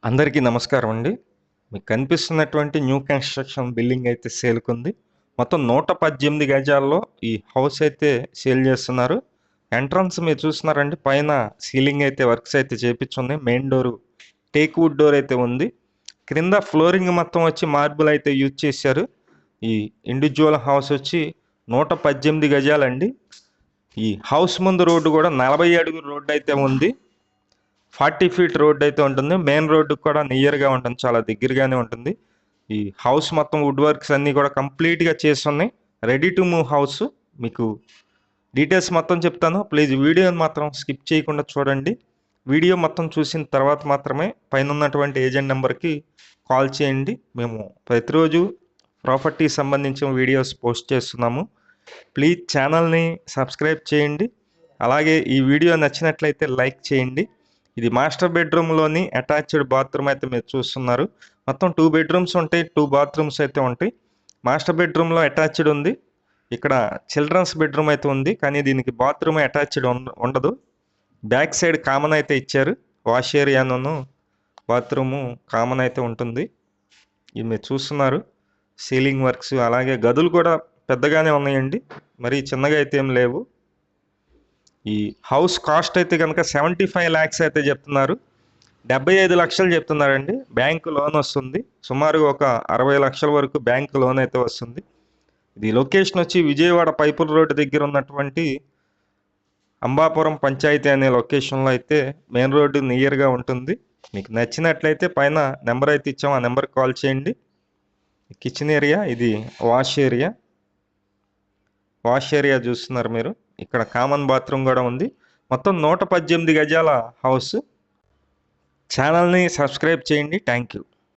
అందరికీ నమస్కారం అండి. మీకు కనిపిస్తున్నటువంటి న్యూ కన్స్ట్రక్షన్ బిల్డింగ్ అయితే సేల్‌కుంది. మొత్తం 118 గజాల్లో ఈ హౌస్ అయితే సేల్ చేస్తున్నారు. ఎంట్రన్స్ మీరు చూస్తున్నారండి, పైన సీలింగ్ అయితే వర్క్స్ అయితే చేపిచ్చుంది. Main door teak wood door అయితే ఉంది. క్రింద ఫ్లోరింగ్ మొత్తం వచ్చి మార్బుల్ అయితే యూజ్ చేశారు. ఈ ఇండివిడ్యువల్ హౌస్ వచ్చి 118 గజాలండి. ఈ హౌస్ ముందు రోడ్డు కూడా 40 అడుగుల రోడ్డు అయితే ఉంది. 40 ఫీట్ రోడ్ అయితే ఉంటుంది. మెయిన్ రోడ్డు కూడా నియర్గా ఉంటుంది, చాలా దగ్గరగానే ఉంటుంది. ఈ హౌస్ మొత్తం వుడ్ వర్క్స్ అన్నీ కూడా కంప్లీట్గా చేస్తున్నాయి. Ready to move house. మీకు డీటెయిల్స్ మొత్తం చెప్తాను, ప్లీజ్ వీడియోని మాత్రం స్కిప్ చేయకుండా చూడండి. వీడియో మొత్తం చూసిన తర్వాత మాత్రమే పైన ఉన్నటువంటి ఏజెంట్ నెంబర్కి కాల్ చేయండి. మేము ప్రతిరోజు ప్రాపర్టీ సంబంధించిన వీడియోస్ పోస్ట్ చేస్తున్నాము. ప్లీజ్ ఛానల్ని సబ్స్క్రైబ్ చేయండి. అలాగే ఈ వీడియో నచ్చినట్లయితే లైక్ చేయండి. ఇది మాస్టర్ బెడ్రూమ్లోని అటాచ్డ్ బాత్రూమ్ అయితే మీరు చూస్తున్నారు. మొత్తం 2 బెడ్రూమ్స్ ఉంటాయి, 2 బాత్రూమ్స్ అయితే ఉంటాయి. మాస్టర్ బెడ్రూమ్లో అటాచ్డ్ ఉంది. ఇక్కడ చిల్డ్రన్స్ బెడ్రూమ్ అయితే ఉంది, కానీ దీనికి బాత్రూమ్ అటాచ్డ్ ఉండదు. బ్యాక్ సైడ్ కామన్ అయితే ఇచ్చారు. వాష్ ఏరియాను బాత్రూము కామన్ అయితే ఉంటుంది. ఇది మీరు చూస్తున్నారు. సీలింగ్ వర్క్స్, అలాగే గదులు కూడా పెద్దగానే ఉన్నాయండి, మరీ చిన్నగా అయితే ఏం లేవు. ఈ హౌస్ కాస్ట్ అయితే కనుక 75 ల్యాక్స్ అయితే చెప్తున్నారు. 75 లక్షలు చెప్తున్నారండి. బ్యాంకు లోన్ వస్తుంది, సుమారుగా ఒక 60 లక్షల వరకు బ్యాంకు లోన్ అయితే వస్తుంది. ఇది లొకేషన్ వచ్చి విజయవాడ పైపుల్ రోడ్డు దగ్గర ఉన్నటువంటి అంబాపురం పంచాయతీ అనే లొకేషన్లో అయితే మెయిన్ రోడ్డు నియర్గా ఉంటుంది. మీకు నచ్చినట్లయితే పైన నెంబర్ అయితే ఇచ్చాం, ఆ నెంబర్కి కాల్ చేయండి. కిచెన్ ఏరియా, ఇది వాష్ ఏరియా చూస్తున్నారు మీరు. ఇక్కడ కామన్ బాత్రూమ్ కూడా ఉంది. మొత్తం 118 గజాల హౌస్. ఛానల్ని సబ్స్క్రైబ్ చేయండి. Thank you.